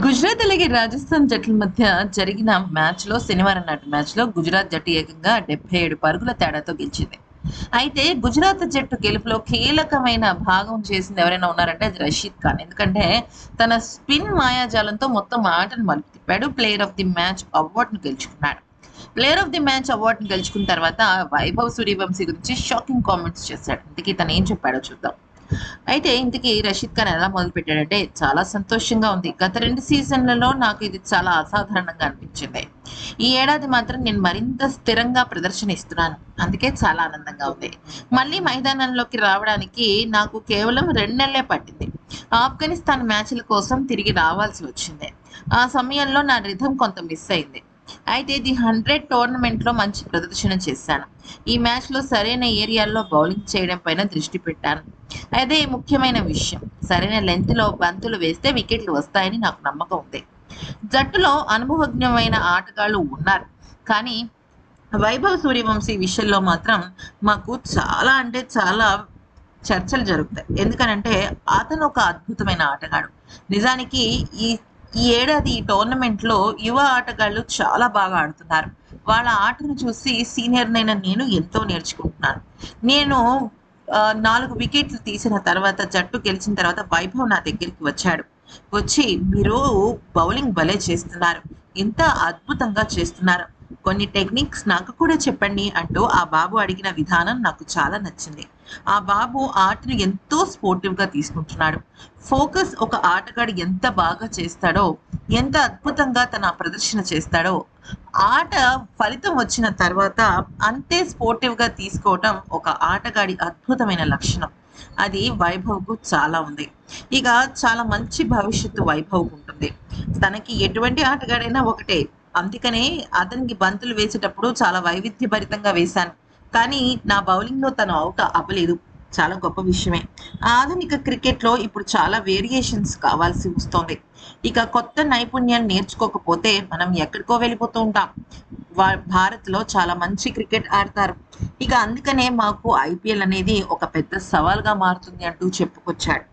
గుజరాత్ అలాగే రాజస్థాన్ జట్ల మధ్య జరిగిన మ్యాచ్‌లో శనివారం నాటి మ్యాచ్‌లో గుజరాత్ జట్టు ఏకంగా 77 పరుగుల తేడాతో గెలిచింది. అయితే గుజరాత్ జట్టు గెలుపులో కీలకమైన భాగం చేసింది ఎవరైనా ఉన్నారంటే అది రషీద్ ఖాన్. ఎందుకంటే తన స్పిన్ మాయాజాలంతో మొత్తం ఆటను మలుపు తిప్పాడు. ప్లేయర్ ఆఫ్ ది మ్యాచ్ అవార్డ్‌ను గెలుచుకున్నాడు. ప్లేయర్ ఆఫ్ ది మ్యాచ్ అవార్డ్‌ని గెలుచుకున్న తర్వాత వైభవ్ సూర్యవంశీ గురించి షాకింగ్ కామెంట్స్ చేశాడు. ఇంతకీ తను ఏం చెప్పాడో చూద్దాం. అయితే ఇంతకీ రషీద్ ఖాన్ ఎలా మొదలుపెట్టాడంటే, చాలా సంతోషంగా ఉంది. గత 2 సీజన్‌లలో నాకు ఇది చాలా అసాధారణంగా అనిపించింది. ఈ ఏడాది మాత్రం నేను మరింత స్థిరంగా ప్రదర్శన ఇస్తున్నాను. అందుకే చాలా ఆనందంగా ఉంది. మళ్ళీ మైదానంలోకి రావడానికి నాకు కేవలం 2 నెలలే పట్టింది. ఆఫ్ఘనిస్తాన్ మ్యాచ్‌ల కోసం తిరిగి రావాల్సి వచ్చింది. ఆ సమయంలో నా రిథమ్ కొంత మిస్ అయింది. అయితే ది 100 టోర్నమెంట్‌లో మంచి ప్రదర్శన చేశాను. ఈ మ్యాచ్‌లో సరైన ఏరియాల్లో బౌలింగ్ చేయడం పైన దృష్టి పెట్టాను. అదే ముఖ్యమైన విషయం. సరైన లెంగ్త్‌లో బంతులు వేస్తే వికెట్లు వస్తాయని నాకు నమ్మకం ఉంది. జట్టులో అనుభవజ్ఞమైన ఆటగాళ్లు ఉన్నారు. కానీ వైభవ్ సూర్యవంశీ విషయంలో మాత్రం మాకు చాలా అంటే చాలా చర్చలు జరుగుతాయి. ఎందుకనంటే అతను ఒక అద్భుతమైన ఆటగాడు. నిజానికి ఈ ఈ ఏడాది ఈ టోర్నమెంట్‌లో యువ ఆటగాళ్ళు చాలా బాగా ఆడుతున్నారు. వాళ్ళ ఆటను చూసి సీనియర్‌నైన నేను ఎంతో నేర్చుకుంటున్నాను. నేను 4 వికెట్లు తీసిన తర్వాత జట్టు గెలిచిన తర్వాత వైభవ్ నా దగ్గరికి వచ్చాడు. వచ్చి "మీరు బౌలింగ్ భలే చేస్తున్నారు. ఇంత అద్భుతంగా చేస్తున్నారు. కొన్ని టెక్నిక్స్ నాకు కూడా చెప్పండి" అంటూ ఆ బాబు అడిగిన విధానం నాకు చాలా నచ్చింది. ఆ బాబు ఆటను ఎంతో స్పోర్టివ్‌గా తీసుకుంటున్నాడు. ఫోకస్ ఒక ఆటగాడు ఎంత బాగా చేస్తాడో, ఎంత అద్భుతంగా తన ప్రదర్శన చేస్తాడో, ఆట ఫలితం వచ్చిన తర్వాత అంతే స్పోర్టివ్‌గా తీసుకోవటం ఒక ఆటగాడి అద్భుతమైన లక్షణం. అది వైభవ్‌కు చాలా ఉంది. ఇక చాలా మంచి భవిష్యత్తు వైభవ్‌కుంటుంది. తనకి ఎటువంటి ఆటగాడైనా ఒకటే. అందుకనే అతనికి బంతులు వేసేటప్పుడు చాలా వైవిధ్యభరితంగా వేశాను. కానీ నా బౌలింగ్‌లో తను ఔట్ అవ్వలేదు. చాలా గొప్ప విషయమే. ఆధునిక క్రికెట్‌లో ఇప్పుడు చాలా వేరియేషన్స్ కావాల్సి వస్తోంది. ఇక కొత్త నైపుణ్యాన్ని నేర్చుకోకపోతే మనం ఎక్కడికో వెళ్ళిపోతూ ఉంటాం. భారత్‌లో చాలా మంచి క్రికెట్ ఆడతారు. ఇక అందుకనే మాకు ఐపీఎల్ అనేది ఒక పెద్ద సవాల్‌గా మారుతుంది అంటూ చెప్పుకొచ్చాడు.